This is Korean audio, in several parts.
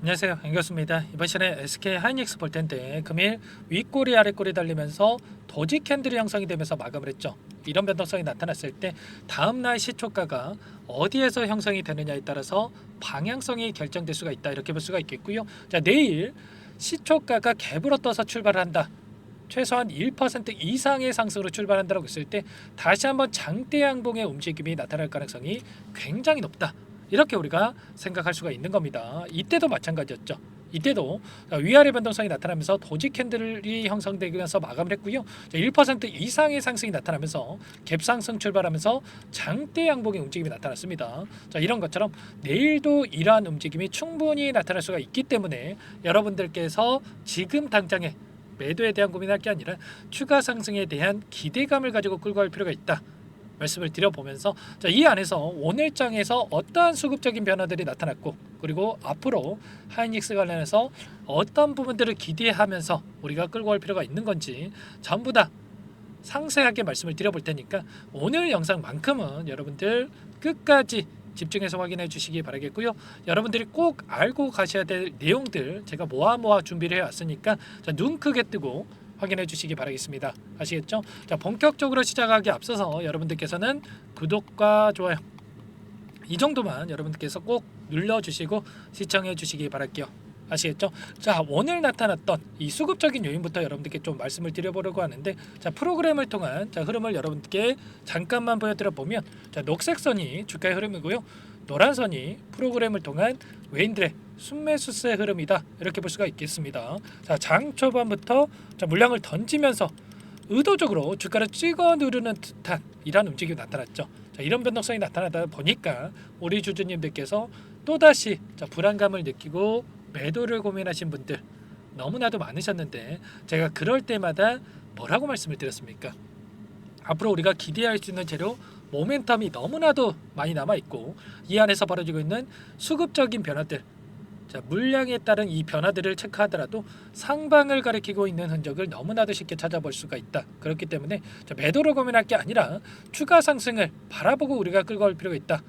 안녕하세요, 반갑습니다. 이번 시간에 SK 하이닉스 볼 텐데 금일 윗꼬리 아랫꼬리 달리면서 도지 캔들이 형성이 되면서 마감을 했죠. 이런 변동성이 나타났을 때 다음날 시초가가 어디에서 형성이 되느냐에 따라서 방향성이 결정될 수가 있다, 이렇게 볼 수가 있겠고요. 자, 내일 시초가가 갭으로 떠서 출발한다, 최소한 1% 이상의 상승으로 출발한다고 했을 때 다시 한번 장대 양봉의 움직임이 나타날 가능성이 굉장히 높다, 이렇게 우리가 생각할 수가 있는 겁니다. 이때도 마찬가지였죠. 이때도 위아래 변동성이 나타나면서 도지 캔들이 형성되면서 마감을 했고요. 1% 이상의 상승이 나타나면서 갭 상승 출발하면서 장대 양봉의 움직임이 나타났습니다. 자, 이런 것처럼 내일도 이러한 움직임이 충분히 나타날 수가 있기 때문에 여러분들께서 지금 당장에 매도에 대한 고민할 게 아니라 추가 상승에 대한 기대감을 가지고 끌고 갈 필요가 있다, 말씀을 드려보면서, 자, 이 안에서 오늘장에서 어떠한 수급적인 변화들이 나타났고, 그리고 앞으로 하이닉스 관련해서 어떤 부분들을 기대하면서 우리가 끌고 갈 필요가 있는 건지 전부 다 상세하게 말씀을 드려볼 테니까 오늘 영상만큼은 여러분들 끝까지 집중해서 확인해 주시기 바라겠고요. 여러분들이 꼭 알고 가셔야 될 내용들 제가 모아 준비를 해왔으니까 눈 크게 뜨고 확인해 주시기 바라겠습니다. 아시겠죠? 자, 본격적으로 시작하기 앞서서 여러분들께서는 구독과 좋아요 이 정도만 여러분들께서 꼭 눌러주시고 시청해 주시기 바랄게요. 아시겠죠? 자, 오늘 나타났던 이 수급적인 요인부터 여러분들께 좀 말씀을 드려보려고 하는데, 자, 프로그램을 통한 흐름을 여러분들께 잠깐만 보여드려 보면, 자, 녹색 선이 주가의 흐름이고요, 노란 선이 프로그램을 통한 외인들의 순매수세 흐름이다, 이렇게 볼 수가 있겠습니다. 자, 장 초반부터 물량을 던지면서 의도적으로 주가를 찍어 누르는 듯한 이런 움직임이 나타났죠. 자, 이런 변동성이 나타나다 보니까 우리 주주님들께서 또다시 불안감을 느끼고 매도를 고민하신 분들 너무나도 많으셨는데, 제가 그럴 때마다 뭐라고 말씀을 드렸습니까? 앞으로 우리가 기대할 수 있는 재료 모멘텀이 너무나도 많이 남아있고, 이 안에서 벌어지고 있는 수급적인 변화들, 자, 물량에 따른 이 변화들을 체크하더라도 상방을 가리키고 있는 흔적을 너무나도 쉽게 찾아볼 수가 있다. 그렇기 때문에 매도를 고민할 게 아니라 추가 상승을 바라보고 우리가 끌고 갈 필요가 있다,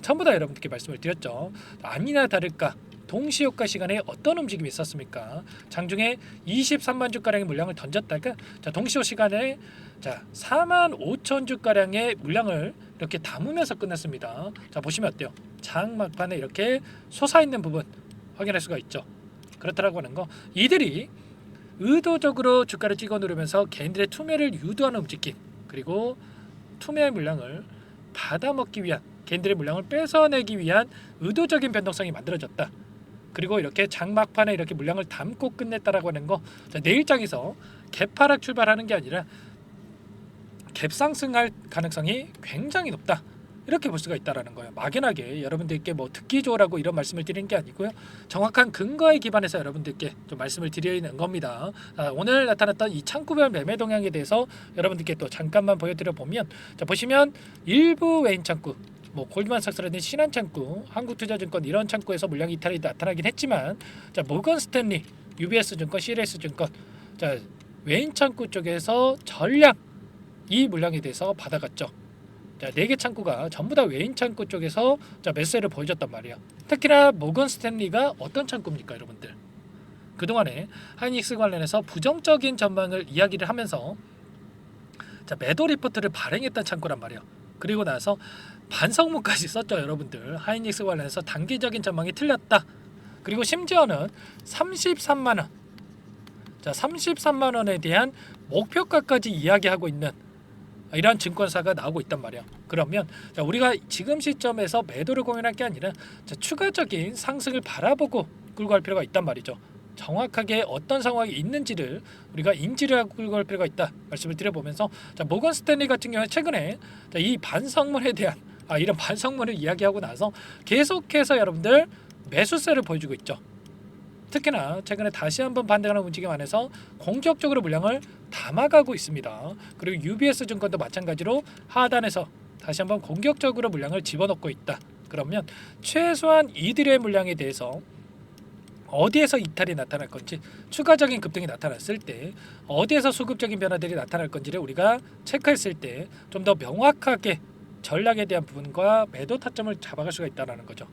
전부 다 여러분들께 말씀을 드렸죠. 아니나 다를까 동시효과 시간에 어떤 움직임이 있었습니까? 장중에 23만 주가량의 물량을 던졌다가 동시효 시간에 4만 5천 주가량의 물량을 이렇게 담으면서 끝났습니다. 자, 보시면 어때요? 장 막판에 이렇게 솟아있는 부분 확인할 수가 있죠. 그렇다라고 하는 거, 이들이 의도적으로 주가를 찍어 누르면서 개인들의 투매를 유도하는 움직임, 그리고 투매의 물량을 받아먹기 위한, 개인들의 물량을 뺏어내기 위한 의도적인 변동성이 만들어졌다. 그리고 이렇게 장막판에 이렇게 물량을 담고 끝냈다라고 하는 거, 내일장에서 갭하락 출발하는 게 아니라 갭 상승할 가능성이 굉장히 높다, 이렇게 볼 수가 있다라는 거예요. 막연하게 여러분들께 뭐 듣기 좋으라고 이런 말씀을 드리는 게 아니고요, 정확한 근거에 기반해서 여러분들께 좀 말씀을 드리는 겁니다. 오늘 나타났던 이 창구별 매매 동향에 대해서 여러분들께 또 잠깐만 보여드려 보면, 보시면 일부 외인 창구, 뭐 골드만삭스라든지 신한창구, 한국투자증권 이런 창구에서 물량 이탈이 나타나긴 했지만, 모건 스탠리, UBS증권, CLS증권, 외인 창구 쪽에서 전량 이 물량에 대해서 받아갔죠. 4개 창구가 전부 다 외인 창구 쪽에서 매수세를 보여줬단 말이에요. 특히나 모건 스탠리가 어떤 창구입니까, 여러분들? 그동안에 하이닉스 관련해서 부정적인 전망을 이야기를 하면서 매도 리포트를 발행했던 창구란 말이에요. 그리고 나서 반성문까지 썼죠, 여러분들. 하이닉스 관련해서 단기적인 전망이 틀렸다. 그리고 심지어는 33만 원, 33만 원에 대한 목표가까지 이야기하고 있는 이러한 증권사가 나오고 있단 말이야. 그러면 우리가 지금 시점에서 매도를 고민할 게 아니라 추가적인 상승을 바라보고 끌고 갈 필요가 있단 말이죠. 정확하게 어떤 상황이 있는지를 우리가 인지를 하고 끌고 갈 필요가 있다, 말씀을 드려보면서, 모건 스탠리 같은 경우에 최근에 이 반성문에 대한 이런 반성문을 이야기하고 나서 계속해서 여러분들 매수세를 보여주고 있죠. 특히나 최근에 다시 한번 반등하는 움직임 안에서 공격적으로 물량을 담아가고 있습니다. 그리고 UBS 증권도 마찬가지로 하단에서 다시 한번 공격적으로 물량을 집어넣고 있다. 그러면 최소한 이들의 물량에 대해서 어디에서 이탈이 나타날 건지, 추가적인 급등이 나타났을 때 어디에서 수급적인 변화들이 나타날 건지를 우리가 체크했을 때 좀 더 명확하게 전략에 대한 부분과 매도 타점을 잡아갈 수가 있다는 거죠.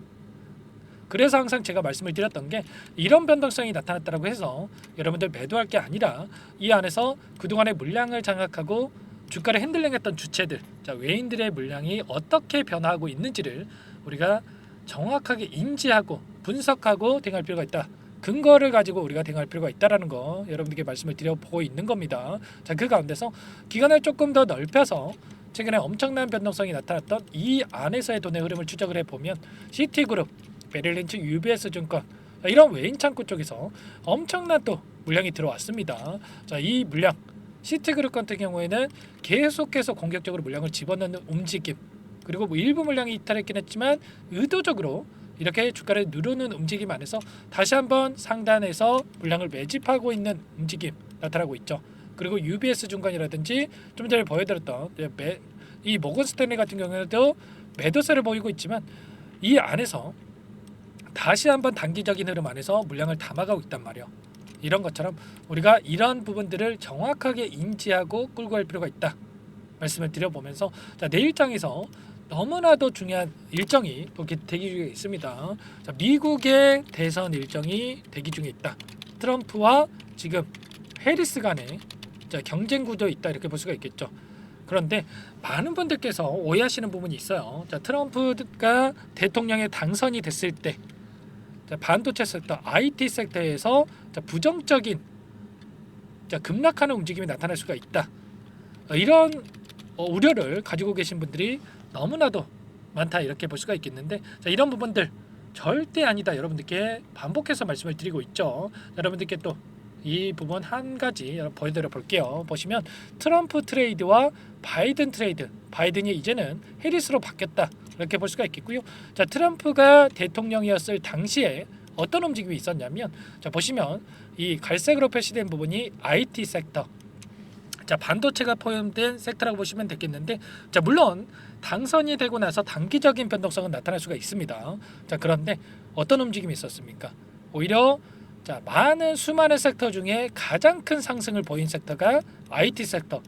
그래서 항상 제가 말씀을 드렸던 게 이런 변동성이 나타났다고 해서 여러분들 매도할 게 아니라 이 안에서 그동안의 물량을 장악하고 주가를 핸들링했던 주체들, 자, 외인들의 물량이 어떻게 변화하고 있는지를 우리가 정확하게 인지하고 분석하고 대응할 필요가 있다. 근거를 가지고 우리가 대응할 필요가 있다라는 거 여러분들께 말씀을 드려보고 있는 겁니다. 자, 그 가운데서 기간을 조금 더 넓혀서 최근에 엄청난 변동성이 나타났던 이 안에서의 돈의 흐름을 추적을 해보면 시티그룹, 메릴린치, UBS 증권 이런 외인 창구 쪽에서 엄청난 또 물량이 들어왔습니다. 자, 이 물량 시티그룹 같은 경우에는 계속해서 공격적으로 물량을 집어넣는 움직임, 그리고 뭐 일부 물량이 이탈했긴 했지만 의도적으로 이렇게 주가를 누르는 움직임 안에서 다시 한번 상단에서 물량을 매집하고 있는 움직임 나타나고 있죠. 그리고 UBS 증권이라든지 좀 전에 보여드렸던 이 모건스탠리 같은 경우에도 매도세를 보이고 있지만 이 안에서 다시 한번 단기적인 흐름 안에서 물량을 담아가고 있단 말이에요. 이런 것처럼 우리가 이런 부분들을 정확하게 인지하고 끌고 갈 필요가 있다 말씀을 드려보면서, 자, 내일장에서 너무나도 중요한 일정이 또 대기 중에 있습니다. 자, 미국의 대선 일정이 대기 중에 있다. 트럼프와 지금 해리스 간의 경쟁 구도에 있다 이렇게 볼 수가 있겠죠. 그런데 많은 분들께서 오해하시는 부분이 있어요. 자, 트럼프가 대통령에 당선이 됐을 때 반도체 섹터, IT 섹터에서 부정적인 급락하는 움직임이 나타날 수가 있다. 이런 우려를 가지고 계신 분들이 너무나도 많다 이렇게 볼 수가 있겠는데, 자, 이런 부분들 절대 아니다 여러분들께 반복해서 말씀을 드리고 있죠. 여러분들께 또 이 부분 한 가지 보여드려 볼게요. 보시면 트럼프 트레이드와 바이든 트레이드, 바이든이 이제는 해리스로 바뀌었다 이렇게 볼 수가 있겠고요. 자, 트럼프가 대통령이었을 당시에 어떤 움직임이 있었냐면, 자, 보시면 이 갈색으로 표시된 부분이 IT 섹터, 자, 반도체가 포함된 섹터라고 보시면 되겠는데, 자, 물론 당선이 되고 나서 단기적인 변동성은 나타날 수가 있습니다. 자, 그런데 어떤 움직임이 있었습니까? 오히려 자, 수많은 섹터 중에 가장 큰 상승을 보인 섹터가 IT 섹터,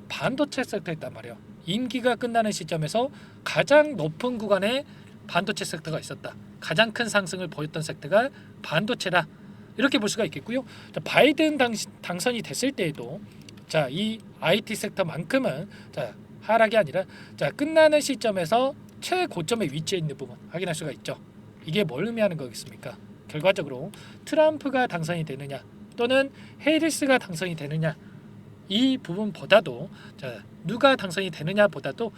반도체 섹터였단 말이에요. 임기가 끝나는 시점에서 가장 높은 구간에 반도체 섹터가 있었다. 가장 큰 상승을 보였던 섹터가 반도체다. 이렇게 볼 수가 있겠고요. 자, 바이든 당선이 됐을 때에도 자, 이 IT 섹터만큼은 자, 하락이 아니라 자, 끝나는 시점에서 최고점에 위치해 있는 부분 확인할 수가 있죠. 이게 뭘 의미하는 거겠습니까? 결과적으로 트럼프가 당선이 되느냐 또는 해리스가 당선이 되느냐 이 부분보다도, 자, 누가 당선이 되느냐보다도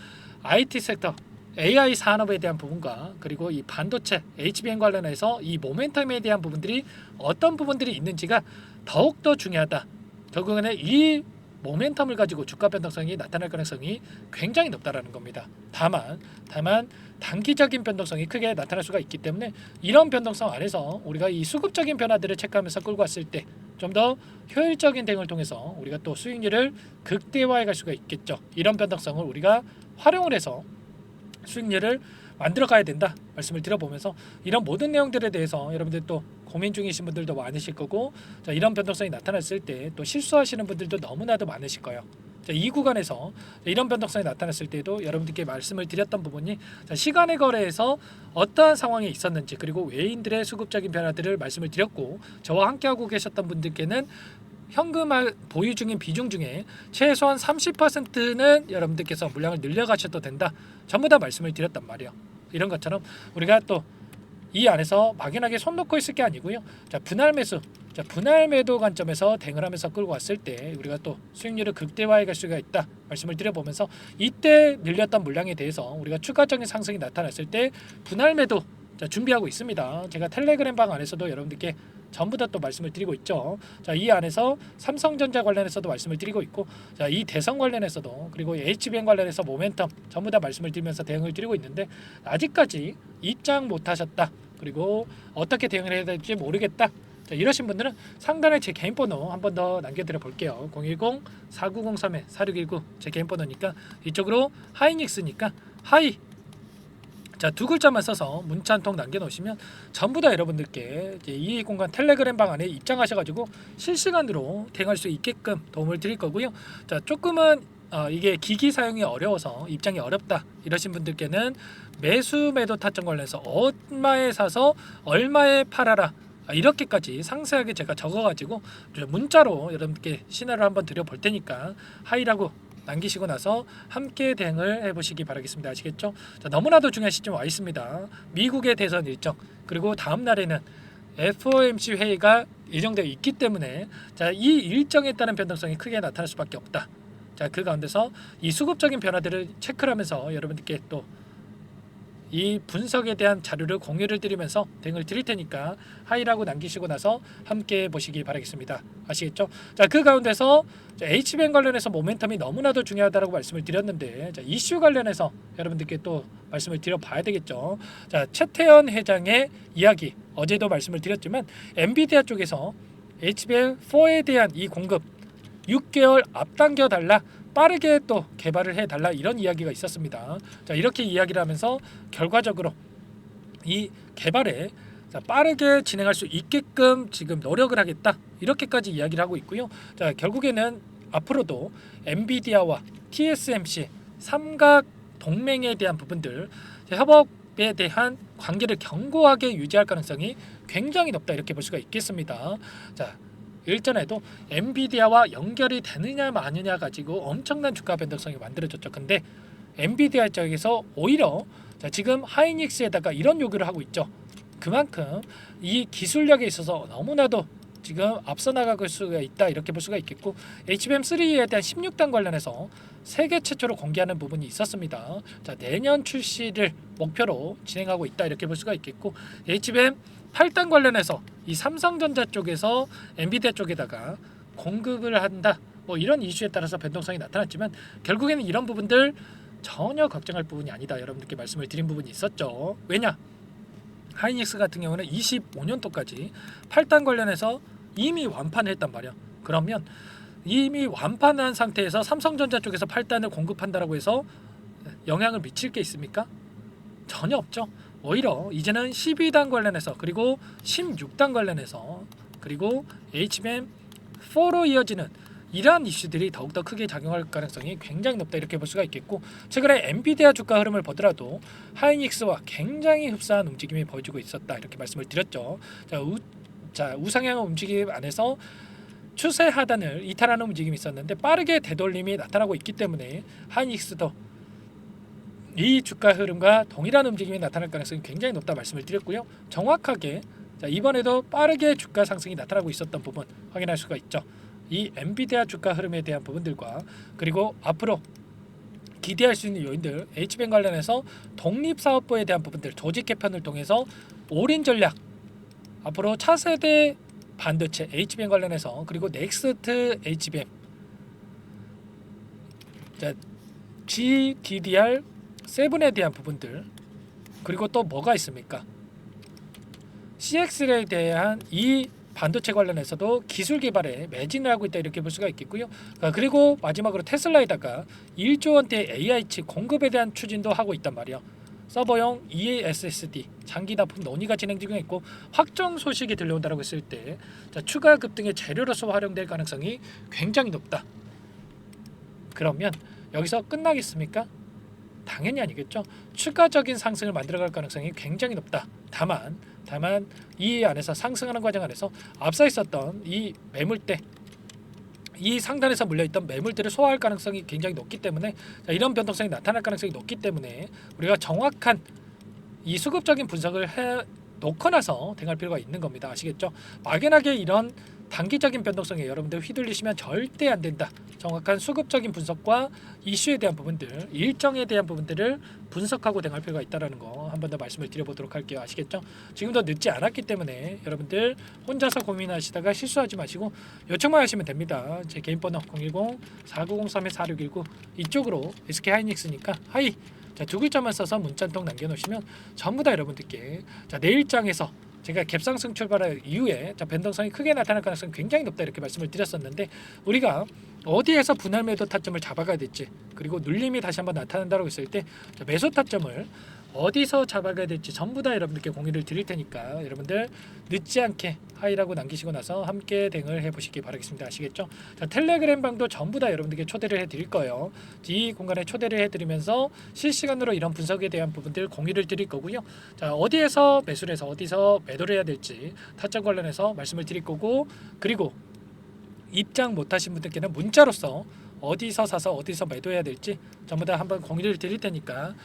IT 섹터, AI 산업에 대한 부분과 그리고 이 반도체, HBM 관련해서 이 모멘텀에 대한 부분들이 어떤 부분들이 있는지가 더욱더 중요하다. 결국에는 이 모멘텀을 가지고 주가 변동성이 나타날 가능성이 굉장히 높다라는 겁니다. 다만 단기적인 변동성이 크게 나타날 수가 있기 때문에 이런 변동성 안에서 우리가 이 수급적인 변화들을 체크하면서 끌고 왔을 때 좀 더 효율적인 대응을 통해서 우리가 또 수익률을 극대화해 갈 수가 있겠죠. 이런 변동성을 우리가 활용을 해서 수익률을 만들어 가야 된다 말씀을 드려보면서, 이런 모든 내용들에 대해서 여러분들 또 고민 중이신 분들도 많으실 거고, 자, 이런 변동성이 나타났을 때 또 실수하시는 분들도 너무나도 많으실 거예요. 자, 이 구간에서 이런 변동성이 나타났을 때도 여러분들께 말씀을 드렸던 부분이, 자, 시간의 거래에서 어떠한 상황이 있었는지 그리고 외인들의 수급적인 변화들을 말씀을 드렸고, 저와 함께하고 계셨던 분들께는 현금 보유 중인 비중 중에 최소한 30%는 여러분들께서 물량을 늘려가셔도 된다 전부 다 말씀을 드렸단 말이에요. 이런 것처럼 우리가 또 이 안에서 막연하게 손 놓고 있을 게 아니고요. 자, 분할 매수, 자, 분할 매도 관점에서 대응을 하면서 끌고 왔을 때 우리가 또 수익률을 극대화해 갈 수가 있다 말씀을 드려보면서, 이때 늘렸던 물량에 대해서 우리가 추가적인 상승이 나타났을 때 분할 매도, 자, 준비하고 있습니다. 제가 텔레그램 방 안에서도 여러분들께 전부 다 또 말씀을 드리고 있죠. 자, 이 안에서 삼성전자 관련해서도 말씀을 드리고 있고, 자, 이 대선 관련해서도 그리고 HBM 관련해서 모멘텀 전부 다 말씀을 드리면서 대응을 드리고 있는데, 아직까지 입장 못하셨다 그리고 어떻게 대응을 해야 될지 모르겠다, 자, 이러신 분들은 상단에 제 개인 번호 한 번 더 남겨드려 볼게요. 010-4903-4619 제 개인 번호니까 이쪽으로 하이닉스니까 하이, 자, 두 글자만 써서 문자 한 통 남겨놓으시면 전부 다 여러분들께 이제 이 공간 텔레그램 방 안에 입장하셔가지고 실시간으로 대응할 수 있게끔 도움을 드릴 거고요. 자, 조금은 이게 기기 사용이 어려워서 입장이 어렵다 이러신 분들께는 매수 매도 타점 관련해서 얼마에 사서 얼마에 팔아라 이렇게까지 상세하게 제가 적어가지고 문자로 여러분께 신호를 한번 드려볼 테니까 하이라고 남기시고 나서 함께 대응을 해보시기 바라겠습니다. 아시겠죠? 자, 너무나도 중요한 시점 와 있습니다. 미국의 대선 일정 그리고 다음 날에는 FOMC 회의가 예정되어 있기 때문에 자, 이 일정에 따른 변동성이 크게 나타날 수밖에 없다. 자, 그 가운데서 이 수급적인 변화들을 체크를 하면서 여러분들께 또 이 분석에 대한 자료를 공유를 드리면서 대응을 드릴 테니까 하이라고 남기시고 나서 함께 보시기 바라겠습니다. 아시겠죠? 자, 그 가운데서 HBM 관련해서 모멘텀이 너무나도 중요하다고 말씀을 드렸는데 자, 이슈 관련해서 여러분들께 또 말씀을 드려봐야 되겠죠. 자, 최태원 회장의 이야기 어제도 말씀을 드렸지만 엔비디아 쪽에서 HBM4에 대한 이 공급 6개월 앞당겨 달라 빠르게 또 개발을 해달라 이런 이야기가 있었습니다. 자, 이렇게 이야기를 하면서 결과적으로 이 개발에 빠르게 진행할 수 있게끔 지금 노력을 하겠다 이렇게까지 이야기를 하고 있고요. 자, 결국에는 앞으로도 엔비디아와 TSMC 삼각 동맹에 대한 부분들 협업에 대한 관계를 견고하게 유지할 가능성이 굉장히 높다 이렇게 볼 수가 있겠습니다. 자, 일전에도 엔비디아와 연결이 되느냐 마느냐 가지고 엄청난 주가 변동성이 만들어졌죠. 근데 엔비디아 쪽에서 오히려 자, 지금 하이닉스에다가 이런 요구를 하고 있죠. 그만큼 이 기술력에 있어서 너무나도 지금 앞서 나갈 수가 있다 이렇게 볼 수가 있겠고 HBM3에 대한 16단 관련해서 세계 최초로 공개하는 부분이 있었습니다. 자, 내년 출시를 목표로 진행하고 있다 이렇게 볼 수가 있겠고 HBM 8단 관련해서 이 삼성전자 쪽에서 엔비디아 쪽에다가 공급을 한다 뭐 이런 이슈에 따라서 변동성이 나타났지만 결국에는 이런 부분들 전혀 걱정할 부분이 아니다 여러분들께 말씀을 드린 부분이 있었죠. 왜냐? 하이닉스 같은 경우는 25년도까지 8단 관련해서 이미 완판을 했단 말이야. 그러면 이미 완판한 상태에서 삼성전자 쪽에서 8단을 공급한다라고 해서 영향을 미칠 게 있습니까? 전혀 없죠. 오히려 이제는 12단 관련해서 그리고 16단 관련해서 그리고 HBM4로 이어지는 이러한 이슈들이 더욱더 크게 작용할 가능성이 굉장히 높다 이렇게 볼 수가 있겠고 최근에 엔비디아 주가 흐름을 보더라도 하이닉스와 굉장히 흡사한 움직임이 보여주고 있었다 이렇게 말씀을 드렸죠. 자, 우상향 움직임 안에서 추세 하단을 이탈하는 움직임이 있었는데 빠르게 되돌림이 나타나고 있기 때문에 하이닉스도 이 주가 흐름과 동일한 움직임이 나타날 가능성이 굉장히 높다 말씀을 드렸고요. 정확하게 자, 이번에도 빠르게 주가 상승이 나타나고 있었던 부분 확인할 수가 있죠. 이 엔비디아 주가 흐름에 대한 부분들과 그리고 앞으로 기대할 수 있는 요인들 HBM 관련해서 독립사업부에 대한 부분들 조직 개편을 통해서 올인 전략 앞으로 차세대 반도체 HBM 관련해서 그리고 넥스트 HBM 자, GDDR7에 대한 부분들 그리고 또 뭐가 있습니까? CX에 대한 이 반도체 관련해서도 기술 개발에 매진을 하고 있다 이렇게 볼 수가 있겠고요. 그리고 마지막으로 테슬라에다가 1조 원대 AI 칩 공급에 대한 추진도 하고 있단 말이에요. 서버용 EASSD 장기 납품 논의가 진행 중에 있고 확정 소식이 들려온다고 했을 때 자, 추가 급등의 재료로서 활용될 가능성이 굉장히 높다. 그러면 여기서 끝나겠습니까? 당연히 아니겠죠. 추가적인 상승을 만들어갈 가능성이 굉장히 높다. 다만 이 안에서 상승하는 과정 안에서 앞서 있었던 이 매물대 이 상단에서 물려있던 매물대를 소화할 가능성이 굉장히 높기 때문에 자, 이런 변동성이 나타날 가능성이 높기 때문에 우리가 정확한 이 수급적인 분석을 해 놓고 나서 대응할 필요가 있는 겁니다. 아시겠죠? 막연하게 이런 단기적인 변동성에 여러분들 휘둘리시면 절대 안 된다. 정확한 수급적인 분석과 이슈에 대한 부분들, 일정에 대한 부분들을 분석하고 대응할 필요가 있다는 거 한 번 더 말씀을 드려보도록 할게요. 아시겠죠? 지금도 늦지 않았기 때문에 여러분들 혼자서 고민하시다가 실수하지 마시고 요청만 하시면 됩니다. 제 개인 번호 010-4903-4619 이쪽으로 SK하이닉스니까 하이 자, 두 글자만 써서 문자 한 통 남겨놓으시면 전부 다 여러분들께 자, 내일장에서 제가 갭상승 출발 이후에 변동성이 크게 나타날 가능성이 굉장히 높다 이렇게 말씀을 드렸었는데 우리가 어디에서 분할 매도 타점을 잡아가야 될지 그리고 눌림이 다시 한번 나타난다고 했을 때 매수 타점을 어디서 잡아가야 될지 전부 다 여러분들께 공유를 드릴 테니까 여러분들 늦지 않게 하이라고 남기시고 나서 함께 대응을 해보시기 바라겠습니다. 아시겠죠? 자, 텔레그램 방도 전부 다 여러분들께 초대를 해드릴 거예요. 이 공간에 초대를 해드리면서 실시간으로 이런 분석에 대한 부분들 공유를 드릴 거고요. 자, 어디에서 매수를 해서 어디서 매도를 해야 될지 타점 관련해서 말씀을 드릴 거고, 그리고 입장 못하신 분들께는 문자로서 어디서 사서 어디서 매도해야 될지 전부 다 한번 공유를 드릴 테니까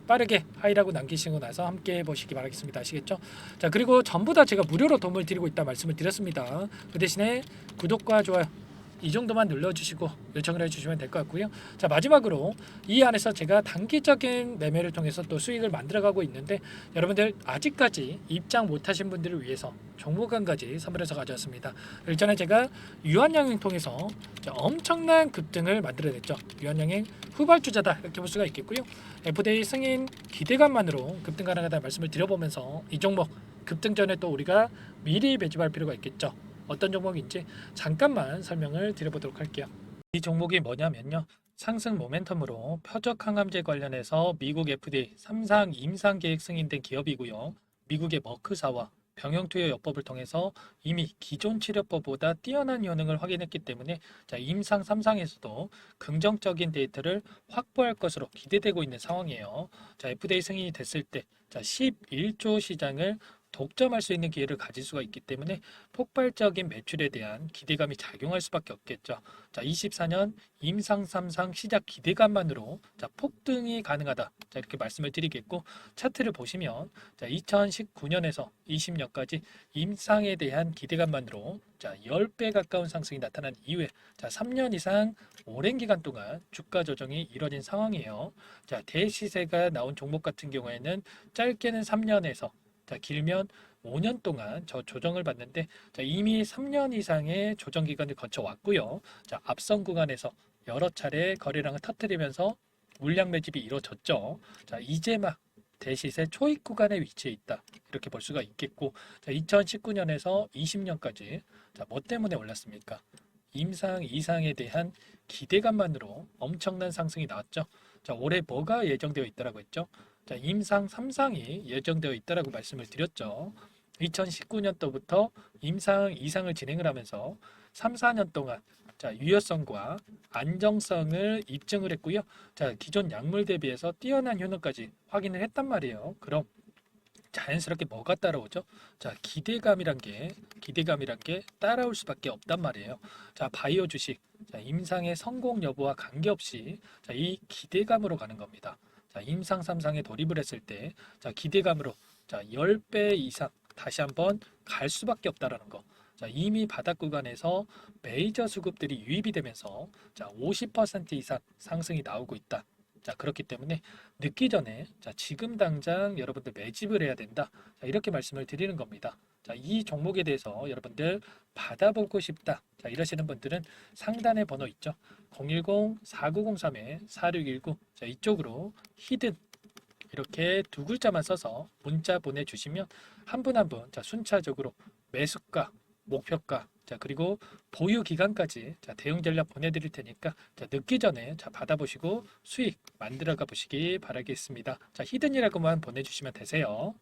빠르게 하이라고 남기시고 나서 함께 해보시기 바라겠습니다. 아시겠죠? 자, 그리고 전부 다 제가 무료로 도움을 드리고 있다 말씀을 드렸습니다. 그 대신에 구독과 좋아요 이 정도만 눌러주시고 요청을 해주시면 될 것 같고요. 자, 마지막으로 이 안에서 제가 단기적인 매매를 통해서 또 수익을 만들어가고 있는데, 여러분들 아직까지 입장 못하신 분들을 위해서 종목간까지 선물해서 가져왔습니다. 일전에 제가 유한양행 통해서 엄청난 급등을 만들어냈죠. 유한양행 후발주자다 이렇게 볼 수가 있겠고요. FDA 승인 기대감만으로 급등 가능하다는 말씀을 드려보면서 이 종목 급등 전에 또 우리가 미리 매집할 필요가 있겠죠. 어떤 종목인지 잠깐만 설명을 드려보도록 할게요. 이 종목이 뭐냐면요, 상승 모멘텀으로 표적 항암제 관련해서 미국 FDA 3상 임상 계획 승인된 기업이고요. 미국의 머크사와 병용투여요법을 통해서 이미 기존 치료법보다 뛰어난 효능을 확인했기 때문에 임상 3상에서도 긍정적인 데이터를 확보할 것으로 기대되고 있는 상황이에요. FDA 승인이 됐을 때 11조 시장을 독점할 수 있는 기회를 가질 수가 있기 때문에 폭발적인 매출에 대한 기대감이 작용할 수밖에 없겠죠. 24년 임상 3상 시작 기대감만으로 폭등이 가능하다. 이렇게 말씀을 드리겠고, 차트를 보시면 2019년에서 20년까지 임상에 대한 기대감만으로 10배 가까운 상승이 나타난 이후에 3년 이상 오랜 기간 동안 주가 조정이 이뤄진 상황이에요. 대시세가 나온 종목 같은 경우에는 짧게는 3년에서 길면 5년 동안 조정을 받는데, 이미 3년 이상의 조정 기간을 거쳐 왔고요. 앞선 구간에서 여러 차례 거래량을 터뜨리면서 물량 매집이 이루어졌죠. 이제 막 대시세 초입 구간에 위치해 있다 이렇게 볼 수가 있겠고, 2019년에서 20년까지 뭐 때문에 올랐습니까? 임상 이상에 대한 기대감만으로 엄청난 상승이 나왔죠. 올해 뭐가 예정되어 있다라고 했죠? 임상 3상이 예정되어 있다라고 말씀을 드렸죠. 2019년도부터 임상 2상을 진행을 하면서 3, 4년 동안 유효성과 안정성을 입증을 했고요. 기존 약물 대비해서 뛰어난 효능까지 확인을 했단 말이에요. 그럼 자연스럽게 뭐가 따라오죠? 기대감이란 게 따라올 수밖에 없단 말이에요. 바이오 주식 임상의 성공 여부와 관계없이 이 기대감으로 가는 겁니다. 임상 3상에 돌입을 했을 때 기대감으로 10배 이상 다시 한번 갈 수밖에 없다라는 거. 이미 바닥 구간에서 메이저 수급들이 유입이 되면서 50% 이상 상승이 나오고 있다. 그렇기 때문에 늦기 전에 지금 당장 여러분들 매집을 해야 된다. 이렇게 말씀을 드리는 겁니다. 이 종목에 대해서 여러분들 받아보고 싶다. 이러시는 분들은 상단에 번호 있죠. 010-4903-4619 이쪽으로 히든 이렇게 두 글자만 써서 문자 보내주시면 한 분 한 분 순차적으로 매수가, 목표가, 그리고 보유 기간까지 대응 전략 보내드릴 테니까 늦기 전에 받아보시고 수익 만들어가 보시기 바라겠습니다. 히든이라고만 보내주시면 되세요.